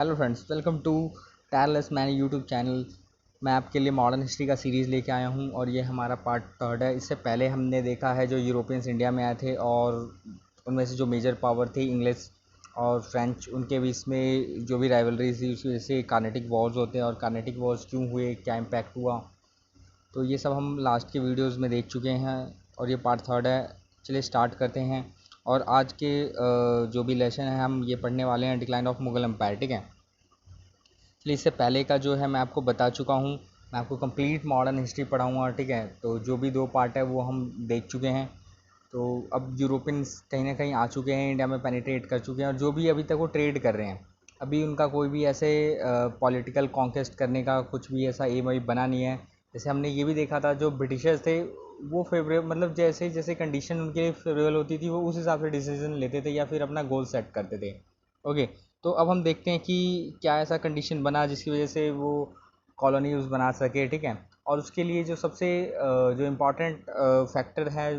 Hello friends, welcome to tireless man YouTube channel. मैं आपके लिए मॉडर्न हिस्ट्री का सीरीज़ लेके आया हूँ और ये हमारा पार्ट थर्ड है। इससे पहले हमने देखा है जो यूरोपियंस इंडिया में आए थे और उनमें से जो मेजर पावर थी इंग्लिश और फ्रेंच, उनके बीच में जो भी राइवलरी थी उसकी वजह से कार्नेटिक वॉर्स होते हैं और कार्नेटिक वॉर्स क्यों हुए, क्या इम्पैक्ट हुआ, तो ये सब हम लास्ट के वीडियोज़ में देख चुके हैं और ये पार्ट थर्ड है। चलिए स्टार्ट करते हैं। और आज के जो भी लेसन है हम ये पढ़ने वाले हैं डिक्लाइन ऑफ मुगल एम्पायर। ठीक है, इसलिए इससे पहले का जो है मैं आपको बता चुका हूँ। मैं आपको कंप्लीट मॉडर्न हिस्ट्री पढ़ाऊँगा। ठीक है, तो जो भी दो पार्ट है वो हम देख चुके हैं। तो अब यूरोपियंस कहीं ना कहीं आ चुके हैं, इंडिया में पेनिट्रेट कर चुके हैं और जो भी अभी तक वो ट्रेड कर रहे हैं, अभी उनका कोई भी ऐसे पॉलिटिकल कॉन्केस्ट करने का कुछ भी ऐसा एम अभी बना नहीं है। जैसे हमने ये भी देखा था, जो ब्रिटिशर्स थे वो फेवरेबल, मतलब जैसे जैसे कंडीशन उनके लिए फेवरेबल होती थी वो उस हिसाब से डिसीजन लेते थे या फिर अपना गोल सेट करते थे। ओके, तो अब हम देखते हैं कि क्या ऐसा कंडीशन बना जिसकी वजह से वो कॉलोनीज बना सके। ठीक है, और उसके लिए जो सबसे जो इम्पोर्टेंट फैक्टर है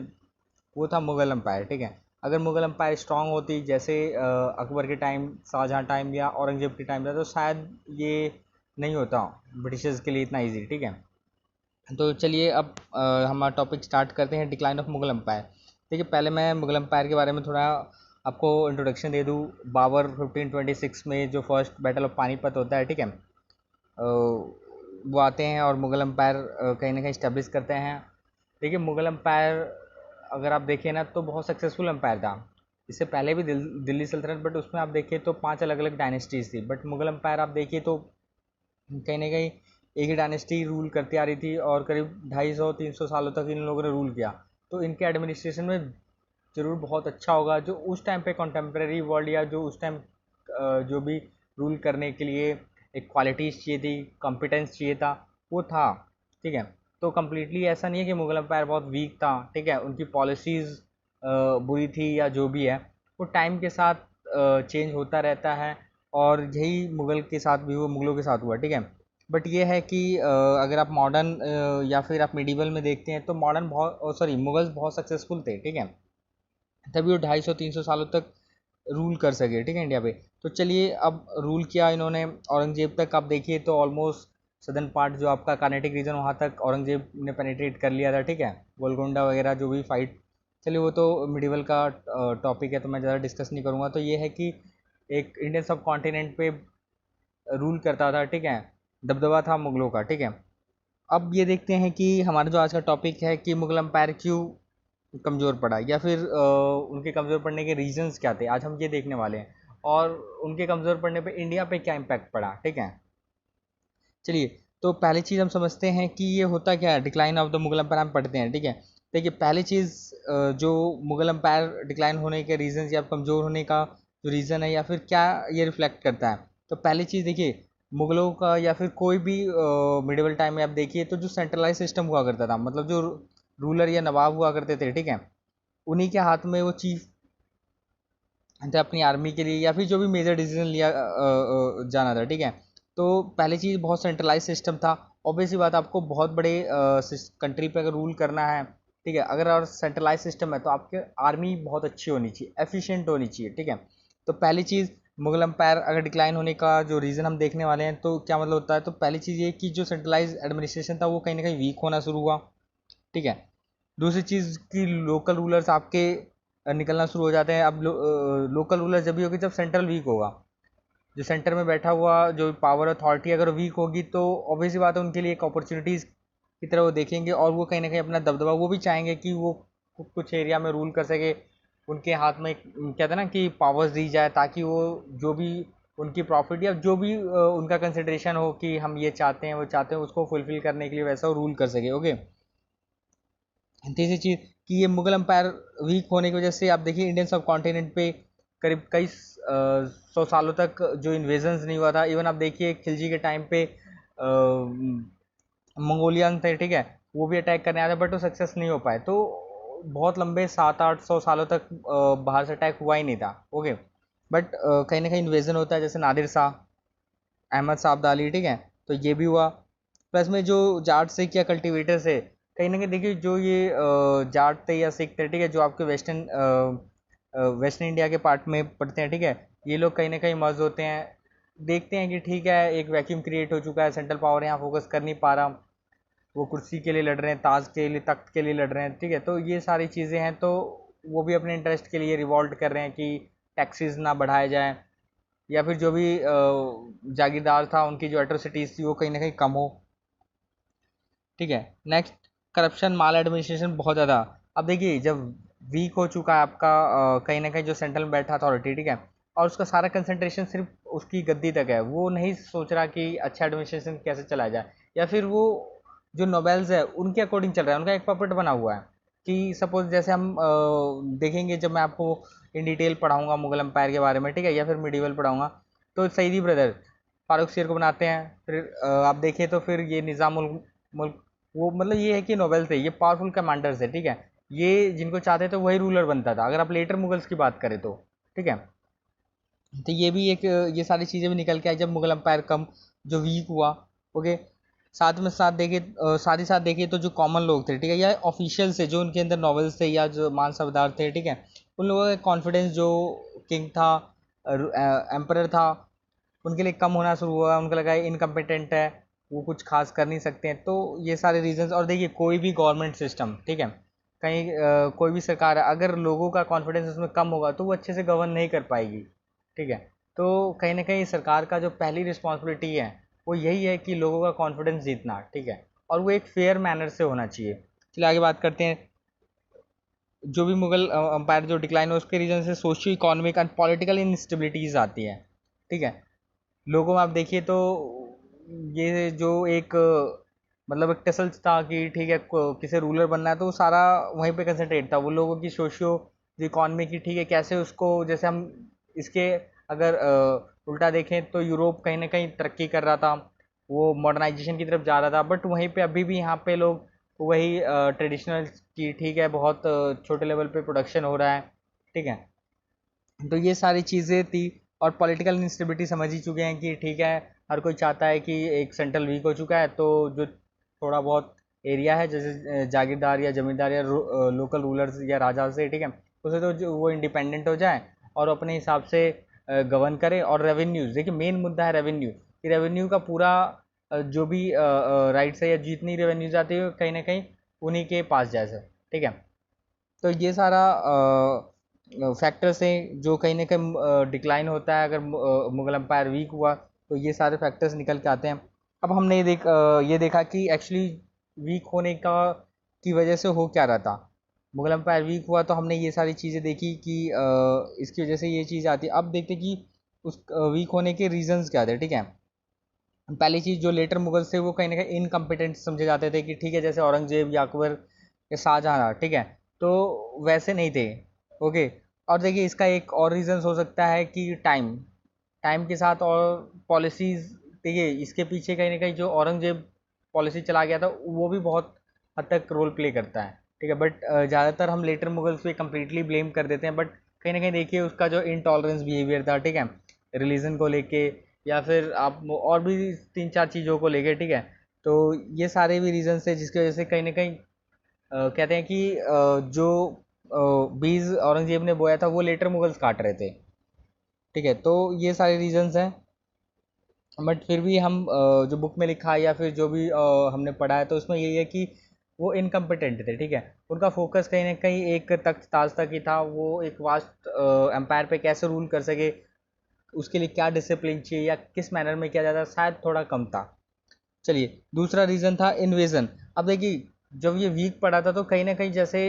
वो था मुग़ल एम्पायर। ठीक है, अगर मुग़ल एम्पायर स्ट्रांग होती जैसे अकबर के टाइम, शाहजहाँ टाइम या औरंगजेब के टाइम था, तो शायद ये नहीं होता ब्रिटिशर्स के लिए इतना इजी। ठीक है, तो चलिए अब हमारा टॉपिक स्टार्ट करते हैं, डिक्लाइन ऑफ मुग़ल एम्पायर। देखिए, पहले मैं मुग़ल एम्पायर के बारे में थोड़ा आपको इंट्रोडक्शन दे दूँ। बाबर 1526 में जो फर्स्ट बैटल ऑफ पानीपत होता है, ठीक है, वो आते हैं और मुग़ल एम्पायर कहीं ना कहीं इस्टेब्लिश करते हैं। देखिए, मुग़ल एम्पायर अगर आप देखें ना तो बहुत सक्सेसफुल एम्पायर था। इससे पहले भी दिल्ली सल्तनत, बट उसमें आप देखिए तो 5 अलग अलग डायनेस्टीज़ थी। बट मुग़ल एम्पायर आप देखिए तो कहीं ना कहीं एक ही डायनेस्टी रूल करती आ रही थी और करीब 250-300 सालों तक इन लोगों ने रूल किया। तो इनके एडमिनिस्ट्रेशन में ज़रूर बहुत अच्छा होगा। जो उस टाइम पे कंटेम्प्रेरी वर्ल्ड या जो उस टाइम जो भी रूल करने के लिए एक क्वालिटीज़ चाहिए थी, कॉम्पिटेंस चाहिए था, वो था। ठीक है, तो कम्प्लीटली ऐसा नहीं है कि मुग़ल एम्पायर बहुत वीक था। ठीक है, उनकी पॉलिसीज़ बुरी थी या जो भी है, वो टाइम के साथ चेंज होता रहता है और यही मुग़ल के साथ भी, वो मुग़लों के साथ हुआ। ठीक है, बट ये है कि अगर आप मॉडर्न या फिर आप मिडिवल में देखते हैं तो मॉडर्न बहुत, सॉरी, मुग़ल्स बहुत सक्सेसफुल थे। ठीक है, तभी वो 250-300 सालों तक रूल कर सके। ठीक है, इंडिया पे। तो चलिए, अब रूल किया इन्होंने औरंगजेब तक। आप देखिए तो ऑलमोस्ट सदर्न पार्ट जो आपका कार्नेटिक रीजन, वहाँ तक औरंगजेब ने पेनिट्रेट कर लिया था। ठीक है, गोलकोंडा वगैरह जो भी फाइट, चलिए वो तो मिडिवल का टॉपिक है तो मैं ज़्यादा डिस्कस नहीं करूँगा। तो ये है कि एक इंडियन सब कॉन्टिनेंट पे रूल करता था। ठीक है, दबदबा था मुग़लों का। ठीक है, अब ये देखते हैं कि हमारा जो आज का टॉपिक है कि मुग़ल एम्पायर क्यों कमज़ोर पड़ा या फिर उनके कमज़ोर पड़ने के रीजंस क्या थे, आज हम ये देखने वाले हैं। और उनके कमज़ोर पड़ने पे इंडिया पे क्या इम्पैक्ट पड़ा। ठीक है, चलिए, तो पहली चीज़ हम समझते हैं कि ये होता क्या है, decline of the Mughal empire हम पढ़ते हैं। ठीक है, देखिए, पहली चीज़ जो मुग़ल एम्पायर डिक्लाइन होने के रीजंस या कमज़ोर होने का जो रीज़न है या फिर क्या ये रिफ्लेक्ट करता है, तो पहली चीज़ देखिए, मुग़लों का या फिर कोई भी मिडिवल टाइम में आप देखिए तो जो सेंट्रलाइज सिस्टम हुआ करता था, मतलब जो रूलर या नवाब हुआ करते थे, ठीक है, उन्हीं के हाथ में वो चीफ थे अपनी आर्मी के लिए या फिर जो भी मेजर डिसीजन लिया जाना था। ठीक है, तो पहली चीज़ बहुत सेंट्रलाइज सिस्टम था। ऑब्वियसली बात, आपको बहुत बड़े कंट्री पे अगर रूल करना है, ठीक है, अगर और सेंट्रलाइज सिस्टम है तो आपके आर्मी बहुत अच्छी होनी चाहिए, एफिशिएंट होनी चाहिए। ठीक है, तो पहली चीज़, मुग़ल एम्पायर अगर डिक्लाइन होने का जो रीज़न हम देखने वाले हैं तो क्या मतलब होता है, तो पहली चीज़ ये कि जो सेंट्रलाइज एडमिनिस्ट्रेशन था वो कहीं ना कहीं वीक होना शुरू हुआ। ठीक है, दूसरी चीज़ कि लोकल रूलर्स आपके निकलना शुरू हो जाते हैं। अब लोकल रूलर जब भी होगी जब सेंट्रल वीक होगा। जो सेंटर में बैठा हुआ जो पावर अथॉरिटी अगर वीक होगी तो ऑब्वियसली बात है उनके लिए एक अपॉर्चुनिटीज़ की तरह वो देखेंगे और वो कहीं ना कहीं अपना दबदबा, वो भी चाहेंगे कि वो कुछ एरिया में रूल कर सके। उनके हाथ में कहते हैं ना कि पावर्स दी जाए ताकि वो जो भी उनकी प्रॉफिट या जो भी उनका कंसिडरेशन हो कि हम ये चाहते हैं वो चाहते हैं, उसको फुलफिल करने के लिए वैसा वो रूल कर सके। ओके, तीसरी चीज़ कि ये मुगल एम्पायर वीक होने की वजह से आप देखिए इंडियन सब कॉन्टिनेंट पे करीब कई 100 सालों तक जो इन्वेजन्स नहीं हुआ था। इवन आप देखिए खिलजी के टाइम पे मंगोलियन थे, ठीक है, वो भी अटैक करने आए थे बट वो सक्सेस नहीं हो पाए। तो बहुत लंबे 700-800 सालों तक बाहर से अटैक हुआ ही नहीं था। ओके, बट कहीं ना कहीं इन्वेजन होता है, जैसे नादिर शाह, अहमद शाह अब्दाली, ठीक है, तो ये भी हुआ। प्लस में जो जाट सिख या कल्टिवेटर से कहीं ना कहीं देखिए जो ये जाट थे या सिख थे, ठीक है, जो आपके वेस्टर्न इंडिया के पार्ट में पड़ते हैं, ठीक है, ये लोग कहीं ना कहीं मर्ज होते हैं देखते हैं कि ठीक है, एक वैक्यूम क्रिएट हो चुका है, सेंट्रल पावर यहाँ फोकस कर नहीं पा रहा, वो कुर्सी के लिए लड़ रहे हैं, ताज के लिए, तख्त के लिए लड़ रहे हैं, ठीक है। तो ये सारी चीज़ें हैं, तो वो भी अपने इंटरेस्ट के लिए रिवॉल्ट कर रहे हैं कि टैक्सेस ना बढ़ाए जाएं, या फिर जो भी जागीरदार था उनकी जो एट्रोसिटीज़ थी वो कहीं ना कहीं कम हो, ठीक है। नेक्स्ट, करप्शन, माल एडमिनिस्ट्रेशन बहुत ज़्यादा। अब देखिए, जब वीक हो चुका है आपका कहीं ना कहीं जो सेंट्रल में बैठा अथॉरिटी, ठीक है, और उसका सारा कंसंट्रेशन सिर्फ उसकी गद्दी तक है, वो नहीं सोच रहा कि अच्छा एडमिनिस्ट्रेशन कैसे चलाया जाए, या फिर वो जो नोबेल्स है उनके अकॉर्डिंग चल रहा है, उनका एक पपेट बना हुआ है। कि सपोज जैसे हम देखेंगे, जब मैं आपको इन डिटेल पढ़ाऊंगा मुगल एम्पायर के बारे में, ठीक है, या फिर मिडीवल पढ़ाऊंगा, तो सईदी ब्रदर फारूक शेर को बनाते हैं। फिर आप देखें तो फिर ये निज़ाम उल मुल्क, वो मतलब ये है कि नोबेल थे, ये पावरफुल कमांडर्स है, ठीक है, ये जिनको चाहते थे वही रूलर बनता था, अगर आप लेटर मुगल्स की बात करें तो, ठीक है। तो ये भी एक, ये सारी चीज़ें भी निकल के आई जब मुगल एम्पायर कम जो वीक हुआ। ओके, साथ में साथ देखे, साथ ही साथ देखिए तो जो कॉमन लोग थे, ठीक है, या ऑफिशियल से जो उनके अंदर नॉवेल्स थे या जो मान सरदार थे, ठीक है, उन लोगों का कॉन्फिडेंस जो किंग था, एम्परर था, उनके लिए कम होना शुरू हुआ, उनको लगा इनकम्पिटेंट है, वो कुछ खास कर नहीं सकते हैं। तो ये सारे रीजंस। और देखिए, कोई भी गवर्नमेंट सिस्टम, ठीक है, कहीं कोई भी सरकार है, अगर लोगों का कॉन्फिडेंस उसमें कम होगा तो वो अच्छे से गवर्न नहीं कर पाएगी, ठीक है। तो कहीं ना कहीं सरकार का जो पहली रिस्पॉन्सिबिलिटी है वो यही है कि लोगों का कॉन्फिडेंस जीतना, ठीक है, और वो एक फेयर मैनर से होना चाहिए। चलिए आगे बात करते हैं। जो भी मुगल अंपायर जो डिक्लाइन हो, उसके रीजन से सोशियो इकोनॉमिक एंड पॉलिटिकल इंस्टेबिलिटीज आती है, ठीक है। लोगों में आप देखिए तो ये जो एक मतलब एक टसल्स था कि ठीक है, किसे रूलर बनना है, तो वो सारा वहीं पे कंसंट्रेट था, वो लोगों की सोशियो जो इकॉनमी की, ठीक है, कैसे उसको, जैसे हम इसके अगर उल्टा देखें तो यूरोप कहीं ना कहीं तरक्की कर रहा था, वो मॉडर्नाइजेशन की तरफ जा रहा था, बट वहीं पे अभी भी यहाँ पे लोग वही ट्रेडिशनल की, ठीक है, बहुत छोटे लेवल पे प्रोडक्शन हो रहा है, ठीक है। तो ये सारी चीज़ें थी। और पॉलिटिकल इंस्टेबिलिटी समझ ही चुके हैं कि ठीक है, हर कोई चाहता है कि एक सेंट्रल वीक हो चुका है, तो जो थोड़ा बहुत एरिया है, जैसे जागीरदार या जमींदार या लोकल रूलर्स या राजा से, ठीक है, उसे तो वो इंडिपेंडेंट हो जाए और अपने हिसाब से गवर्न करे। और रेवेन्यूज, देखिए मेन मुद्दा है रेवेन्यू, कि रेवेन्यू का पूरा जो भी राइट्स है या जितनी रेवेन्यूज आती है कहीं ना कहीं उन्हीं के पास जाए सर, ठीक है। तो ये सारा फैक्टर्स हैं जो कहीं ना कहीं डिक्लाइन होता है, अगर मुगल एम्पायर वीक हुआ तो ये सारे फैक्टर्स निकल के आते हैं। अब हमने ये देखा कि एक्चुअली वीक होने का की वजह से हो क्या रहा था। मुगल एम्पायर वीक हुआ तो हमने ये सारी चीज़ें देखी कि इसकी वजह से ये चीज़ आती है। अब देखते कि उस वीक होने के रीजंस क्या थे, ठीक है। पहली चीज़, जो लेटर मुगल्स थे वो कहीं ना कहीं इनकम्पिटेंट समझे जाते थे, कि ठीक है, जैसे औरंगजेब या अकबर या शाहजहाँ, ठीक है, तो वैसे नहीं थे। ओके, और देखिए इसका एक और रीज़न हो सकता है कि टाइम टाइम के साथ और पॉलिसीज़। देखिए इसके पीछे कहीं ना कहीं जो औरंगजेब पॉलिसी चला गया था वो भी बहुत हद तक रोल प्ले करता है, ठीक है, बट ज़्यादातर हम लेटर मुगल्स पे कम्प्लीटली ब्लेम कर देते हैं, बट कहीं ना कहीं देखिए उसका जो इनटॉलरेंस बिहेवियर था, ठीक है, रिलीजन को लेके, या फिर आप और भी तीन चार चीज़ों को लेके, ठीक है। तो ये सारे भी रीजंस है जिसकी वजह से कहीं ना कहीं कहते हैं कि जो बीज औरंगजेब ने बोया था वो लेटर मुगल्स काट रहे थे, ठीक है। तो ये सारे रीजंस हैं, बट फिर भी हम जो बुक में लिखा है या फिर जो भी हमने पढ़ा है तो उसमें यही है कि वो इनकम्पिटेंट थे, ठीक है। उनका फोकस कहीं ना कहीं एक तख्त ताज तक ही था, वो एक वास्ट एम्पायर पे कैसे रूल कर सके, उसके लिए क्या डिसिप्लिन चाहिए या किस मैनर में किया जाता, शायद थोड़ा कम था। चलिए, दूसरा रीज़न था इन्वेजन। अब देखिए, जब ये वीक पड़ा था तो कहीं ना कहीं जैसे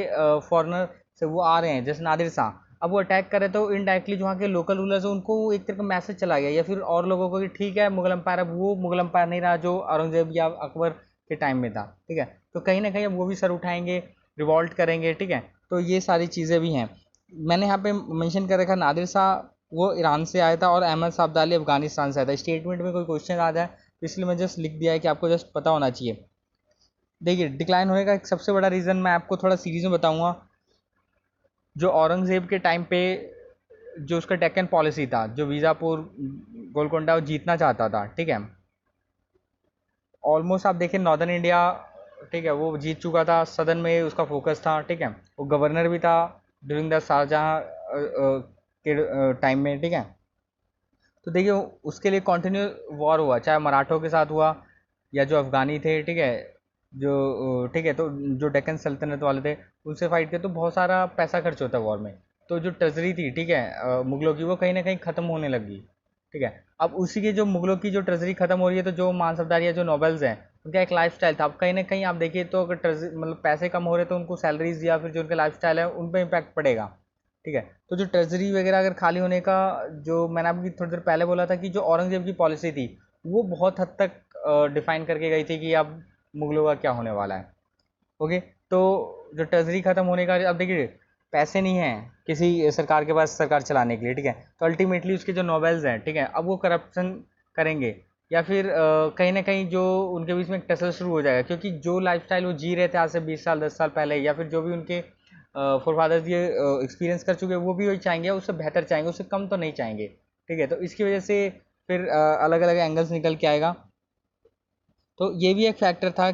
फॉरेनर से वो आ रहे हैं, जैसे नादिर शाह, अब वो अटैक करे तो इनडायरेक्टली जो वहाँ के लोकल रूलर्स हैं उनको एक तरह का मैसेज चला गया, या फिर और लोगों को कि ठीक है, मुगल एम्पायर अब वो मुगल एम्पायर नहीं रहा जो औरंगजेब या अकबर के टाइम में था, ठीक है। तो कहीं ना कहीं अब वो भी सर उठाएंगे, रिवॉल्ट करेंगे, ठीक है। तो ये सारी चीज़ें भी हैं। मैंने यहाँ पे मेंशन कर रखा, नादिर शाह वो ईरान से आया था और अहमद साबदाली अफगानिस्तान से आया था। स्टेटमेंट में कोई क्वेश्चन आ जाए तो इसलिए मैं जस्ट लिख दिया है कि आपको जस्ट पता होना चाहिए। देखिए, डिक्लाइन होने का एक सबसे बड़ा रीज़न मैं आपको थोड़ा सीरीज में बताऊंगा। जो औरंगज़ेब के टाइम पे जो उसका डेक्कन पॉलिसी था, जो बीजापुर गोलकोंडा वो जीतना चाहता था, ठीक है, ऑलमोस्ट आप देखें नॉर्दर्न इंडिया, ठीक है, वो जीत चुका था, सदन में उसका फोकस था, ठीक है, वो गवर्नर भी था ड्यूरिंग द शाहजहाँ के टाइम में, ठीक है। तो देखिए उसके लिए कंटिन्यू वॉर हुआ, चाहे मराठों के साथ हुआ या जो अफ़गानी थे, ठीक है, जो ठीक है, तो जो डेक्कन सल्तनत वाले थे उनसे फाइट किया, तो बहुत सारा पैसा खर्च होता है वॉर में। तो जो ट्रेजरी थी, ठीक है, मुगलों की, वो कहीं ना कहीं ख़त्म होने लगी, ठीक है। अब उसी के जो मुगलों की जो ट्रेजरी ख़त्म हो रही है, तो जो मानसबदार या जो नोबल्स हैं उनका एक लाइफ स्टाइल था। अब कहीं ना कहीं आप देखिए तो अगर मतलब पैसे कम हो रहे तो उनको सैलरीज या फिर जो उनका लाइफ स्टाइल है उन पर इम्पैक्ट पड़ेगा, ठीक है। तो जो ट्रेजरी वगैरह अगर खाली होने का, जो मैंने आपकी थोड़ी देर पहले बोला था कि जो औरंगजेब की पॉलिसी थी वो बहुत हद तक डिफाइन करके गई थी कि अब मुगलों का क्या होने वाला है। ओके, तो जो ट्रेजरी खत्म होने का, अब देखिए पैसे नहीं हैं किसी सरकार के पास सरकार चलाने के लिए, ठीक है, तो अल्टीमेटली उसके जो नोबल्स हैं, ठीक है, अब वो करप्शन करेंगे या फिर कहीं ना कहीं जो उनके बीच में एक टसल शुरू हो जाएगा, क्योंकि जो लाइफस्टाइल वो जी रहे थे आज से 20 साल 10 साल पहले, या फिर जो भी उनके फोरफादर्स ये एक्सपीरियंस कर चुके हैं, वो भी वही चाहेंगे, उससे बेहतर चाहेंगे, उससे कम तो नहीं चाहेंगे, ठीक है। तो इसकी वजह से फिर अलग अलग एंगल्स निकल के आएगा। तो ये भी एक फैक्टर था।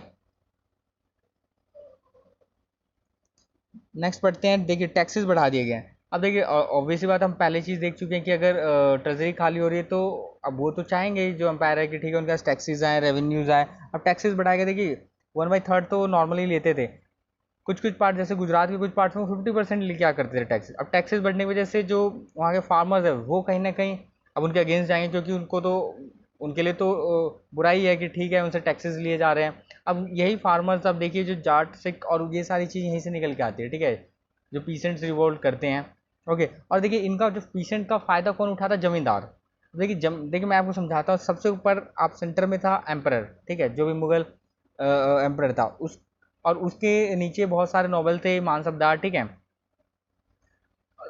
नेक्स्ट पढ़ते हैं, देखिए टैक्सेस बढ़ा दिए गए हैं। अब देखिए ऑब्वियसली बात, हम पहले चीज़ देख चुके हैं कि अगर ट्रेजरी खाली हो रही है तो अब वो तो चाहेंगे जो एम्पायर है कि ठीक है उनके पास टैक्सेस आए, रेवेन्यूज आए। अब टैक्सेस बढ़ाएगा, देखिए 1/3 तो नॉर्मली लेते थे, कुछ कुछ पार्ट जैसे गुजरात के कुछ पार्ट्स में 50% लिया करते थे टैक्सेस। अब टैक्सेस बढ़ने की वजह से जो वहाँ के फार्मर्स है वो कहीं ना कहीं अब उनके अगेंस्ट जाएंगे, क्योंकि उनको तो उनके लिए तो बुराई है कि ठीक है उनसे टैक्सेस लिए जा रहे हैं। अब यही फार्मर्स, अब देखिए जो जाट सिख और ये सारी चीज़ यहीं से निकल के आती है, ठीक है, जो पीसेंट्स रिवोल्ट करते हैं। ओके, और देखिए इनका जो पीसेंट का फ़ायदा कौन उठाता? जमींदार। देखिए देखिए मैं आपको समझाता हूँ, सबसे ऊपर आप सेंटर में था एम्परर, ठीक है, जो भी मुगल एम्परर था उस, और उसके नीचे बहुत सारे नोबल थे, मानसबदार, ठीक है,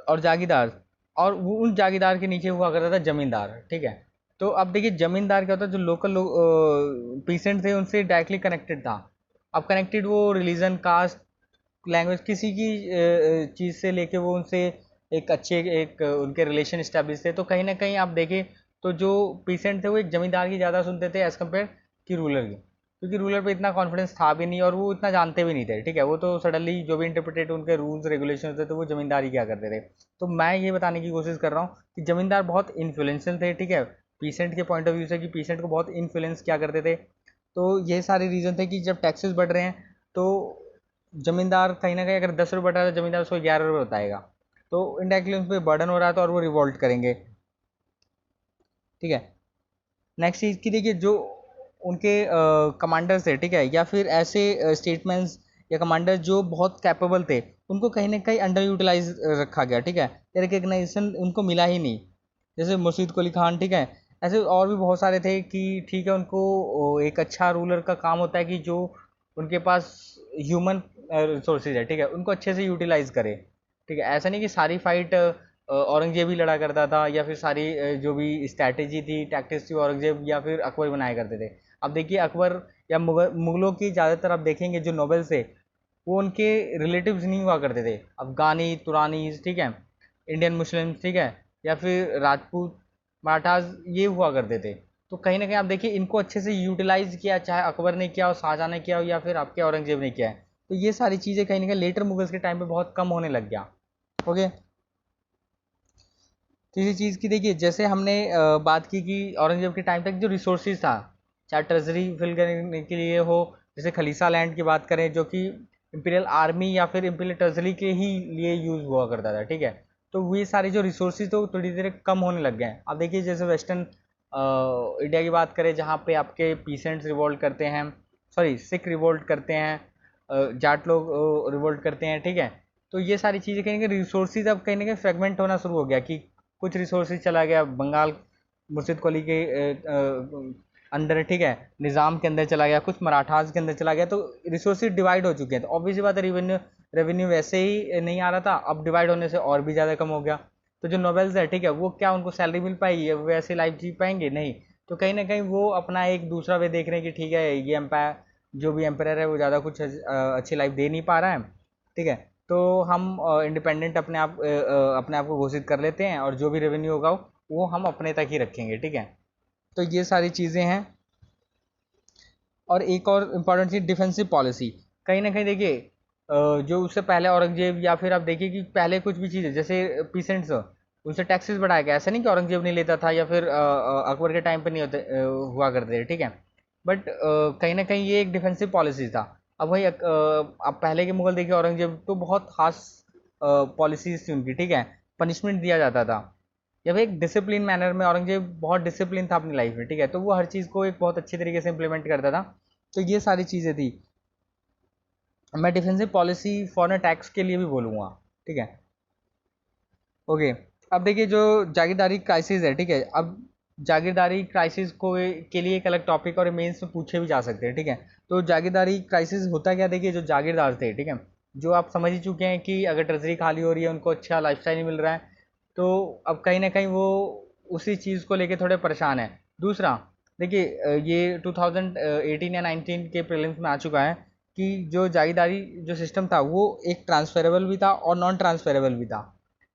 और जागीरदार, और वो उन जागीरदार के नीचे हुआ करता था जमींदार, ठीक है। तो अब देखिए जमींदार क्या होता है, जो लोकल पीसेंट थे उनसे डायरेक्टली कनेक्टेड था। अब कनेक्टेड वो रिलीजन, कास्ट, लैंग्वेज, किसी की चीज़ से लेके वो उनसे एक अच्छे एक उनके रिलेशन इस्टेब्लिश थे। तो कहीं ना कहीं आप देखें तो जो पीसेंट थे वो एक जमींदार की ज़्यादा सुनते थे एज़ कम्पेयर कि रूलर की, क्योंकि रूलर पे इतना कॉन्फिडेंस था भी नहीं और वो इतना जानते भी नहीं थे, ठीक है। वो तो सडनली जो भी इंटरप्रिटेट उनके रूल्स रेगुलेशन होते थे वो जमींदारी क्या करते थे। तो मैं ये बताने की कोशिश कर रहा हूँ कि जमींदार बहुत इन्फ्लुएंशियल थे, ठीक है, पीसेंट के पॉइंट ऑफ व्यू से, कि पीसेंट को बहुत इन्फ्लुएंस क्या करते थे। तो ये सारे रीज़न थे कि जब टैक्सेस बढ़ रहे हैं तो जमींदार कहीं ना कहीं अगर 10 रुपये बढ़ रहा है तो जमींदार उसको 11 रुपये बताएगा, तो इनडायरेक्टली उन पर बर्डन हो रहा था और वो रिवोल्ट करेंगे, ठीक है। नेक्स्ट चीज़ की देखिए, जो उनके कमांडर्स थे, ठीक है, या फिर ऐसे स्टेटमेंट्स या कमांडर जो बहुत कैपेबल थे, उनको कहीं ना कहीं अंडर यूटिलाइज रखा गया, ठीक है, रिकग्नाइजेशन उनको मिला ही नहीं। जैसे मुर्शीद कुली खान, ठीक है, ऐसे और भी बहुत सारे थे कि ठीक है उनको एक अच्छा रूलर का काम होता है कि जो उनके पास ह्यूमन रिसोर्सेज है, ठीक है, उनको अच्छे से यूटिलाइज करे, ठीक है। ऐसा नहीं कि सारी फाइट औरंगजेब ही लड़ा करता था, या फिर सारी जो भी स्ट्रैटेजी थी, टैक्टिक्स थी, औरंगजेब या फिर अकबर बनाया करते थे। अब देखिए अकबर या मुगलों की ज़्यादातर आप देखेंगे जो नोबल्स थे वो उनके रिलेटिव्स नहीं हुआ करते थे, अफगानी, तुरानी, ठीक है, इंडियन मुस्लिम, ठीक है, या फिर राजपूत, मराठास, ये हुआ करते थे। तो कहीं ना कहीं आप देखिए इनको अच्छे से यूटिलाइज किया, चाहे अकबर ने किया हो, शाहजहाँ ने किया हो, या फिर आपके औरंगजेब ने किया है। तो ये सारी चीज़ें कहीं ना कहीं लेटर मुगल्स के टाइम पे बहुत कम होने लग गया। ओके, तीसरी चीज़ की देखिए, जैसे हमने बात की कि औरंगजेब के टाइम तक जो रिसोर्सेज था, चाहे ट्रेजरी फिल करने के लिए हो, जैसे खलीसा लैंड की बात करें जो कि इंपीरियल आर्मी या फिर इंपीरियल ट्रेजरी के ही लिए यूज़ हुआ करता था, ठीक है। तो ये सारे जो रिसोर्सेज थे वो थोड़ी धीरे कम होने लग गए हैं। अब देखिए जैसे वेस्टर्न इंडिया की बात करें जहाँ पे आपके पीसेंट्स रिवोल्ट करते हैं, सॉरी सिख रिवोल्ट करते हैं, जाट लोग रिवोल्ट करते हैं, ठीक है। तो ये सारी चीज़ें कहीं ना कहीं रिसोर्सेज अब कहीं ना कहीं फ्रेगमेंट होना शुरू हो गया, कि कुछ रिसोर्सेज चला गया बंगाल, मुर्शिद कुली के अंदर, ठीक है, निज़ाम के अंदर चला गया, कुछ मराठास के अंदर चला गया, तो रिसोर्सेज डिवाइड हो चुके हैं। तो ऑब्वियसली बात है रेवेन्यू रेवेन्यू वैसे ही नहीं आ रहा था, अब डिवाइड होने से और भी ज़्यादा कम हो गया। तो जो नोबेल्स है, ठीक है, वो क्या उनको सैलरी मिल पाएगी, वो ऐसे लाइफ जी पाएंगे? नहीं। तो कहीं ना कहीं वो अपना एक दूसरा वे देख रहे हैं कि ठीक है ये एम्पायर, जो भी एम्पायर है वो ज़्यादा कुछ अच्छी लाइफ दे नहीं पा रहा है, ठीक है, तो हम इंडिपेंडेंट अपने आप को घोषित कर लेते हैं और जो भी रेवेन्यू होगा वो हम अपने तक ही रखेंगे, ठीक है। तो ये सारी चीज़ें हैं। और एक और इम्पॉर्टेंट चीज़, डिफेंसिव पॉलिसी। कहीं ना कहीं देखिए जो उससे पहले औरंगजेब, या फिर आप देखिए कि पहले कुछ भी चीज़ें जैसे पीसेंट्स, उनसे टैक्सेस बढ़ाया गया। ऐसा नहीं कि औरंगजेब नहीं लेता था या फिर अकबर के टाइम पे नहीं होते हुआ करते थे, ठीक है। बट कहीं ना कहीं ये एक डिफेंसिव पॉलिसी था। अब वही अब पहले के मुगल देखिए, औरंगजेब तो बहुत खास पॉलिसीज थी उनकी, ठीक है। पनिशमेंट दिया जाता था, या फिर एक डिसिप्लिन मैनर में औरंगजेब बहुत डिसिप्लिन था अपनी लाइफ में, ठीक है। तो वो हर चीज़ को एक बहुत अच्छी तरीके से इम्प्लीमेंट करता था। तो ये सारी चीज़ें थी। मैं डिफेंसिव पॉलिसी फॉरेन टैक्स के लिए भी बोलूँगा, ठीक है। ओके, अब देखिए जो जागीरदारी क्राइसिस है, ठीक है। अब जागीरदारी क्राइसिस को के लिए एक अलग टॉपिक और मेंस में पूछे भी जा सकते हैं, ठीक है। तो जागीरदारी क्राइसिस होता क्या, देखिए जो जागीरदार थे, ठीक है, जो आप समझ ही चुके हैं कि अगर ट्रेजरी खाली हो रही है, उनको अच्छा लाइफस्टाइल नहीं मिल रहा है, तो अब कहीं ना कहीं वो उसी चीज़ को लेके थोड़े परेशान है। दूसरा देखिए, ये 2018 या 19 के प्रीलिम्स में आ चुका है कि जो जागीरदारी जो सिस्टम था वो एक ट्रांसफरेबल भी था और नॉन ट्रांसफरेबल भी था।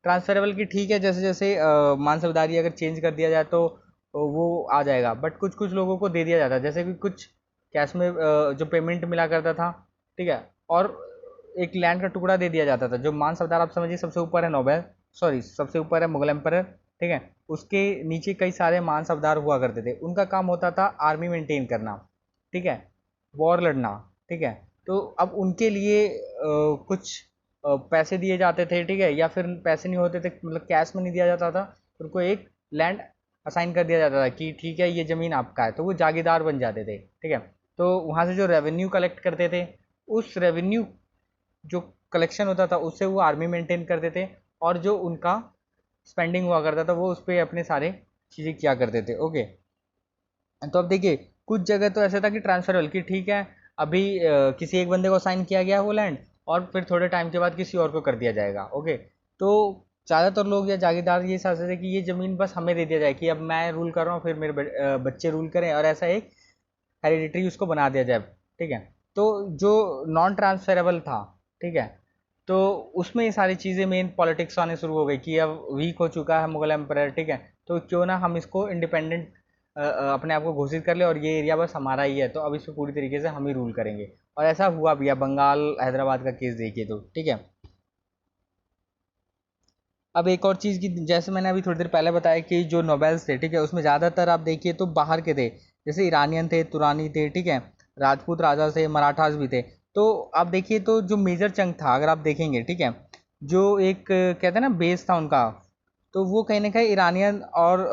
ट्रांसफरेबल की ठीक है, जैसे जैसे मानसबदारी अगर चेंज कर दिया जाए तो वो आ जाएगा, बट कुछ कुछ लोगों को दे दिया जाता है, जैसे कि कुछ कैश में जो पेमेंट मिला करता था, ठीक है। और एक लैंड का टुकड़ा दे दिया जाता था। जो मान सरदार आप समझिए सबसे ऊपर है नोबेल, सॉरी सबसे ऊपर है मुगल एम्पर, ठीक है। उसके नीचे कई सारे मान सरदार हुआ करते थे। उनका काम होता था आर्मी मेंटेन करना, ठीक है, वॉर लड़ना, ठीक है। तो अब उनके लिए कुछ पैसे दिए जाते थे, ठीक है, या फिर पैसे नहीं होते थे, मतलब कैश में नहीं दिया जाता था, उनको एक लैंड असाइन कर दिया जाता था कि ठीक है ये ज़मीन आपका है, तो वो जागीरदार बन जाते थे, ठीक है। तो वहाँ से जो रेवेन्यू कलेक्ट करते थे, उस रेवेन्यू जो कलेक्शन होता था उससे वो आर्मी मेंटेन करते थे, और जो उनका स्पेंडिंग हुआ करता था वो उस पर अपने सारे चीज़ें किया करते थे। ओके, तो अब देखिए कुछ जगह तो ऐसा था कि ट्रांसफरेबल की ठीक है, अभी किसी एक बंदे को साइन किया गया वो लैंड, और फिर थोड़े टाइम के बाद किसी और को कर दिया जाएगा। ओके, तो ज़्यादातर लोग या जागीरदार ये सोचते थे कि ये ज़मीन बस हमें दे दिया जाए, कि अब मैं रूल कर रहा हूँ, फिर मेरे बच्चे रूल करें, और ऐसा एक हेरिडिटरी उसको बना दिया जाए, ठीक है। तो जो नॉन ट्रांसफरेबल था, ठीक है, तो उसमें ये सारी चीज़ें मेन पॉलिटिक्स आने शुरू हो गई कि अब वीक हो चुका है मुगल एम्पायर, ठीक है, तो क्यों ना हम इसको इंडिपेंडेंट अपने आप को घोषित कर ले, और ये एरिया बस हमारा ही है, तो अब इस पर पूरी तरीके से हम ही रूल करेंगे। और ऐसा हुआ भी है, बंगाल हैदराबाद का केस देखिए तो, ठीक है। अब एक और चीज़ की, जैसे मैंने अभी थोड़ी देर पहले बताया कि जो नोबेल्स थे, ठीक है, उसमें ज़्यादातर आप देखिए तो बाहर के थे, जैसे ईरानियन थे, तुरानी थे, ठीक है, राजपूत राजा थे, मराठास भी थे। तो आप देखिए तो जो मेजर चंक था अगर आप देखेंगे, ठीक है, जो एक कहते हैं ना बेस था उनका, तो वो कहीं ना कहीं ईरानियन और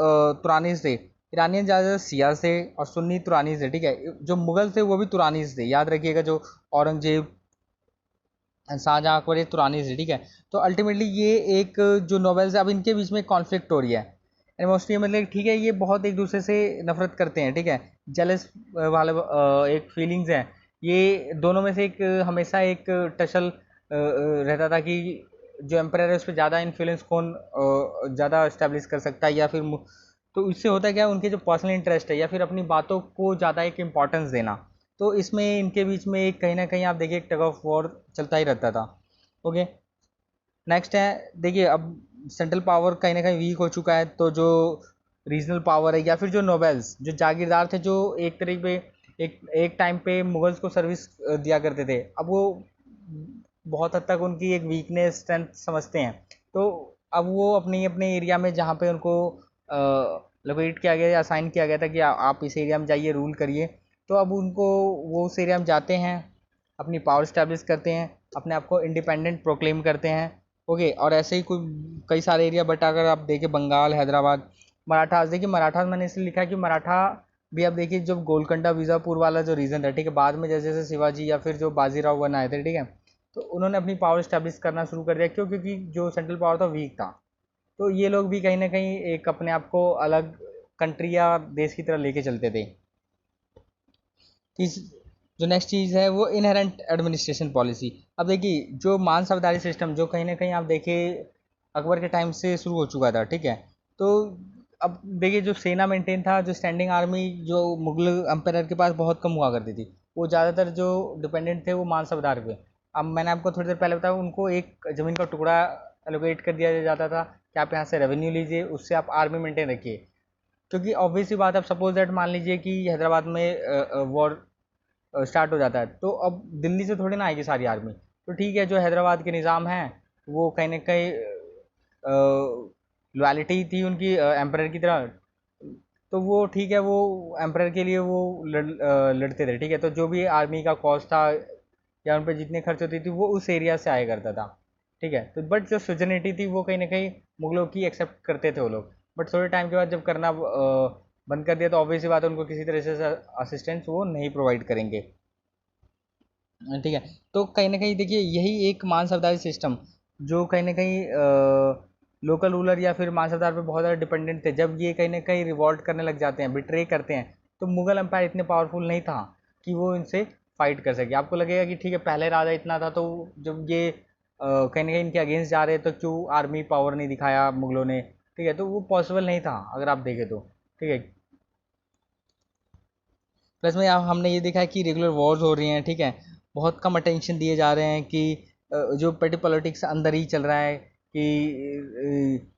तुरानीस थे। ईरानियन ज़्यादा सिया थे और सुन्नी तुरानीस थे, ठीक है। जो मुगल थे वो भी तुरानीस थे, याद रखिएगा, जो औरंगजेब शाहजहाँ अकबर ये तुरानी से, ठीक है। तो अल्टीमेटली ये एक जो नॉवेल्स है, अब इनके बीच में कॉन्फ्लिक्ट हो रही है, एंड मोस्टली मतलब ठीक है, ये बहुत एक दूसरे से नफरत करते हैं, ठीक है। जेलस वाले एक फीलिंग्स हैं, ये दोनों में से एक हमेशा एक टसल रहता था कि जो एम्पायर है उस पर ज़्यादा इन्फ्लुएंस कौन ज़्यादा इस्टेब्लिश कर सकता है, या फिर तो इससे होता है क्या, उनके जो पर्सनल इंटरेस्ट है या फिर अपनी बातों को ज़्यादा एक इम्पॉर्टेंस देना, तो इसमें इनके बीच में एक कहीं ना कहीं आप देखिए एक टग ऑफ वॉर चलता ही रहता था। ओके, नेक्स्ट है, देखिए अब सेंट्रल पावर कहीं ना कहीं वीक हो चुका है, तो जो रीजनल पावर है या फिर जो नोबेल्स जो जागीरदार थे, जो एक तरीके पे एक टाइम पे मुगल्स को सर्विस दिया करते थे, अब वो बहुत हद तक उनकी एक वीकनेस स्ट्रेंथ समझते हैं। तो अब वो अपने अपने एरिया में जहाँ पे उनको लोकेट किया गया या असाइन किया गया था कि आप इस एरिया में जाइए रूल करिए, तो अब उनको वो उस एरिया में जाते हैं, अपनी पावर स्टैब्लिश करते हैं, अपने आप को इंडिपेंडेंट प्रोक्लेम करते हैं। ओके, और ऐसे ही कोई कई सारे एरिया, बट अगर आप देखें बंगाल, हैदराबाद, मराठास, देखिए मराठास मैंने इसलिए लिखा है कि मराठा भी आप देखिए जब गोलकोंडा बीजापुर वाला जो रीजन था, ठीक है, बाद में जैसे जैसे शिवाजी या फिर जो बाजीराव वन आए थे, ठीक है, तो उन्होंने अपनी पावर स्टैब्लिश करना शुरू कर दिया। क्यों? क्योंकि जो सेंट्रल पावर था वीक था। तो ये लोग भी कहीं ना कहीं एक अपने आप को अलग कंट्री या देश की तरह लेके चलते थे। तीस जो नेक्स्ट चीज़ है वो इनहेरेंट एडमिनिस्ट्रेशन पॉलिसी। अब देखिए जो मान सरदारी सिस्टम जो कहीं ना कहीं आप देखिए अकबर के टाइम से शुरू हो चुका था, ठीक है। तो अब देखिए जो सेना मेंटेन था, जो स्टैंडिंग आर्मी जो मुगल एम्पायर के पास बहुत कम हुआ करती थी, वो ज़्यादातर जो डिपेंडेंट थे वो मान सरदार पे। अब मैंने आपको थोड़ी देर पहले बताया, उनको एक ज़मीन का टुकड़ा एलोकेट कर दिया जाता था कि आप यहाँ से रेवेन्यू लीजिए, उससे आप आर्मी मेंटेन रखिए। क्योंकि ऑब्वियसली बात, आप सपोज दैट मान लीजिए कि हैदराबाद में वॉर स्टार्ट हो जाता है, तो अब दिल्ली से थोड़ी ना आएगी सारी आर्मी, तो ठीक है जो हैदराबाद के निज़ाम हैं वो कहीं ना कहीं लॉयल्टी थी उनकी एम्परर की तरह, तो वो ठीक है, वो एम्परर के लिए वो लड़ते थे, ठीक है। तो जो भी आर्मी का कॉस्ट था या उन पर जितने खर्च होती थी वो उस एरिया से आया करता था, ठीक है। तो बट जो सुजनिटी थी वो कहीं ना कहीं मुगलों की एक्सेप्ट करते थे वो लोग, बट थोड़े टाइम के बाद जब करना बंद कर दिया तो ऑब्वियस सी बात है उनको किसी तरह से असिस्टेंस वो नहीं प्रोवाइड करेंगे, ठीक है। तो कहीं ना कहीं देखिए यही एक मान सरदारी सिस्टम जो कहीं ना कहीं लोकल रूलर या फिर मान सरदार पे बहुत ज़्यादा डिपेंडेंट थे, जब ये कहीं ना कहीं रिवॉल्ट करने लग जाते हैं, बिट्रे करते हैं, तो मुगल एम्पायर इतने पावरफुल नहीं था कि वो इनसे फाइट कर सके। आपको लगेगा कि ठीक है पहले राजा इतना था, तो जब ये कहीं ना कहीं इनके अगेंस्ट जा रहे हैं तो क्यों आर्मी पावर नहीं दिखाया मुगलों ने, ठीक है। तो वो पॉसिबल नहीं था अगर आप देखें तो, ठीक है। प्लस में यहाँ हमने ये देखा है कि रेगुलर वॉर्स हो रही हैं, ठीक है, बहुत कम अटेंशन दिए जा रहे हैं कि जो पेटी पॉलिटिक्स अंदर ही चल रहा है कि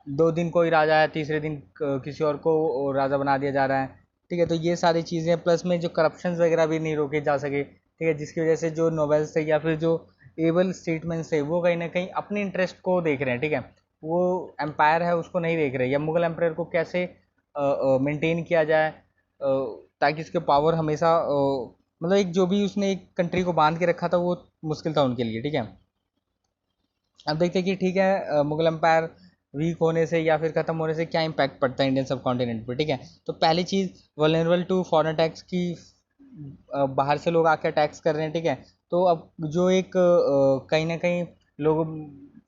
2 दिन कोई राजा है, तीसरे दिन किसी और को राजा बना दिया जा रहा है, ठीक है। तो ये सारी चीज़ें प्लस में जो करप्शन वगैरह भी नहीं रोके जा सके, ठीक है, जिसकी वजह से जो नोवेल्स थे या फिर जो एबल स्टेटमेंट्स थे वो कहीं ना कहीं अपने इंटरेस्ट को देख रहे हैं, ठीक है, वो एम्पायर है उसको नहीं देख रहे, या मुगल एम्पायर को कैसे मेंटेन किया जाए ताकि उसके पावर हमेशा मतलब एक जो भी उसने एक कंट्री को बांध के रखा था वो मुश्किल था उनके लिए, ठीक है। अब देखते हैं कि ठीक है मुगल एम्पायर वीक होने से या फिर ख़त्म होने से क्या इम्पैक्ट पड़ता है इंडियन सब कॉन्टिनेंट पर, ठीक है। तो पहली चीज़ वल्नरेबल टू फॉरेन टैक्स की, बाहर से लोग आके टैक्स कर रहे हैं, ठीक है। तो अब जो एक कहीं ना कहीं लोग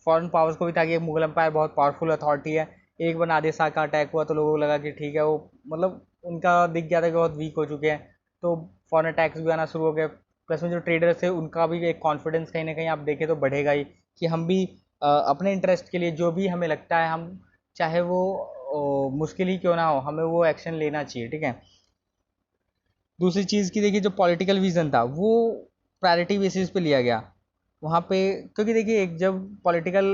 फॉरेन पावर्स को भी था कि एक मुगल एम्पायर बहुत पावरफुल अथॉरिटी है, एक बार नादिर शाह का अटैक हुआ तो लोगों को लगा कि ठीक है वो मतलब उनका दिख गया था कि बहुत वीक हो चुके हैं, तो फॉरेन टैक्स भी आना शुरू हो गए। प्लस में जो ट्रेडर्स थे उनका भी एक कॉन्फिडेंस कहीं ना कहीं आप देखें तो बढ़ेगा ही कि हम भी अपने इंटरेस्ट के लिए जो भी हमें लगता है हम चाहे वो मुश्किल ही क्यों ना हो हमें वो एक्शन लेना चाहिए, ठीक है। दूसरी चीज़ की देखिए जो पॉलिटिकल विज़न था वो प्रायोरिटी बेसिस पे लिया गया वहाँ पे, क्योंकि देखिए एक जब पॉलिटिकल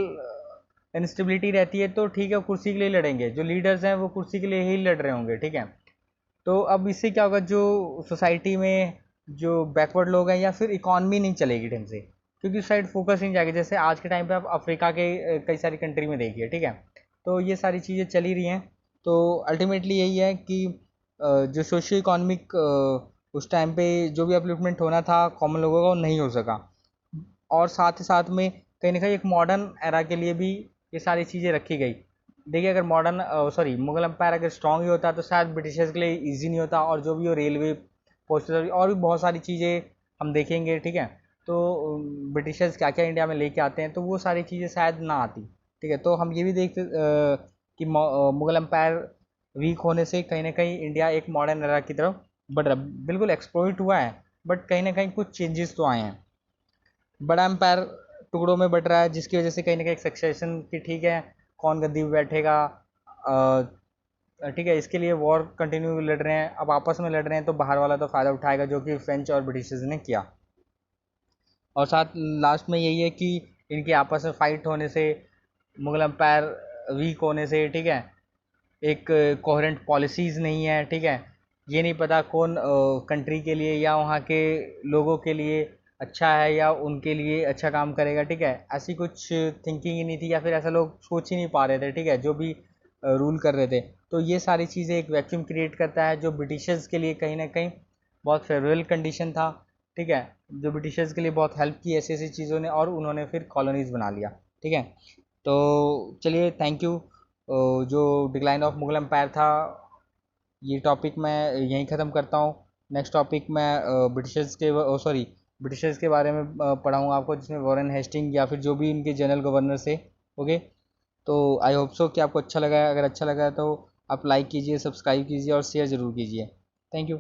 इंस्टेबिलिटी रहती है तो ठीक है कुर्सी के लिए लड़ेंगे, जो लीडर्स हैं वो कुर्सी के लिए ही लड़ रहे होंगे, ठीक है। तो अब इससे क्या होगा, जो सोसाइटी में जो बैकवर्ड लोग हैं या फिर इकॉनमी नहीं चलेगी ढंग से, क्योंकि उस साइड फोकस नहीं जाएगा। जैसे आज के टाइम पे आप अफ्रीका के कई सारी कंट्री में देखिए, ठीक है, तो ये सारी चीज़ें चली रही हैं। तो अल्टीमेटली यही है कि जो सोशियो इकोनॉमिक उस टाइम पे जो भी अपलिफ्टमेंट होना था कॉमन लोगों का वो नहीं हो सका, और साथ ही साथ में कहीं ना कहीं एक मॉडर्न एरा के लिए भी ये सारी चीज़ें रखी गई। देखिए अगर मॉडर्न सॉरी मुगल एम्पायर अगर स्ट्रॉन्ग ही होता तो शायद ब्रिटिशर्स के लिए ईजी नहीं होता, और जो भी हो रेलवे पोस्टल और भी बहुत सारी चीज़ें हम देखेंगे, ठीक है। तो ब्रिटिशर्स क्या क्या इंडिया में लेके आते हैं तो वो सारी चीज़ें शायद ना आती, ठीक है। तो हम ये भी देखते कि मुगल एम्पायर वीक होने से कहीं ना कहीं इंडिया एक मॉडर्न एरा की तरफ बढ़ रहा है। बिल्कुल एक्सप्लोइट हुआ है बट कहीं ना कहीं कुछ चेंजेस तो आए हैं। बड़ा एम्पायर टुकड़ों में बट रहा है जिसकी वजह से कहीं ना कहीं सक्सेशन की, ठीक है, कौन गद्दी पे बैठेगा, ठीक है, इसके लिए वॉर कंटिन्यू लड़ रहे हैं, अब आपस में लड़ रहे हैं तो बाहर वाला तो फ़ायदा उठाएगा जो कि फ्रेंच और ब्रिटिशर्स ने किया। और साथ लास्ट में यही है कि इनके आपस में फाइट होने से मुगल एम्पायर वीक होने से, ठीक है, एक कोहेरेंट पॉलिसीज़ नहीं है, ठीक है, ये नहीं पता कौन कंट्री के लिए या वहाँ के लोगों के लिए अच्छा है या उनके लिए अच्छा काम करेगा, ठीक है, ऐसी कुछ थिंकिंग ही नहीं थी या फिर ऐसा लोग सोच ही नहीं पा रहे थे, ठीक है, जो भी रूल कर रहे थे। तो ये सारी चीज़ें एक वैक्यूम क्रिएट करता है जो ब्रिटिशर्स के लिए कहीं ना कहीं बहुत फेवरेबल कंडीशन था, ठीक है, जो ब्रिटिशर्स के लिए बहुत हेल्प की ऐसी ऐसी चीज़ों ने, और उन्होंने फिर कॉलोनीज़ बना लिया, ठीक है। तो चलिए थैंक यू। जो डिक्लाइन ऑफ मुगल एम्पायर था ये टॉपिक मैं यहीं ख़त्म करता हूँ। नेक्स्ट टॉपिक मैं ब्रिटिशर्स के सॉरी ब्रिटिशर्स के बारे में पढ़ाऊँगा आपको, जिसमें वॉरेन हेस्टिंग या फिर जो भी इनके जनरल गवर्नर से। ओके, तो आई होप सो कि आपको अच्छा लगा है। अगर अच्छा लगा है तो आप लाइक कीजिए, सब्सक्राइब कीजिए और शेयर ज़रूर कीजिए। Thank you.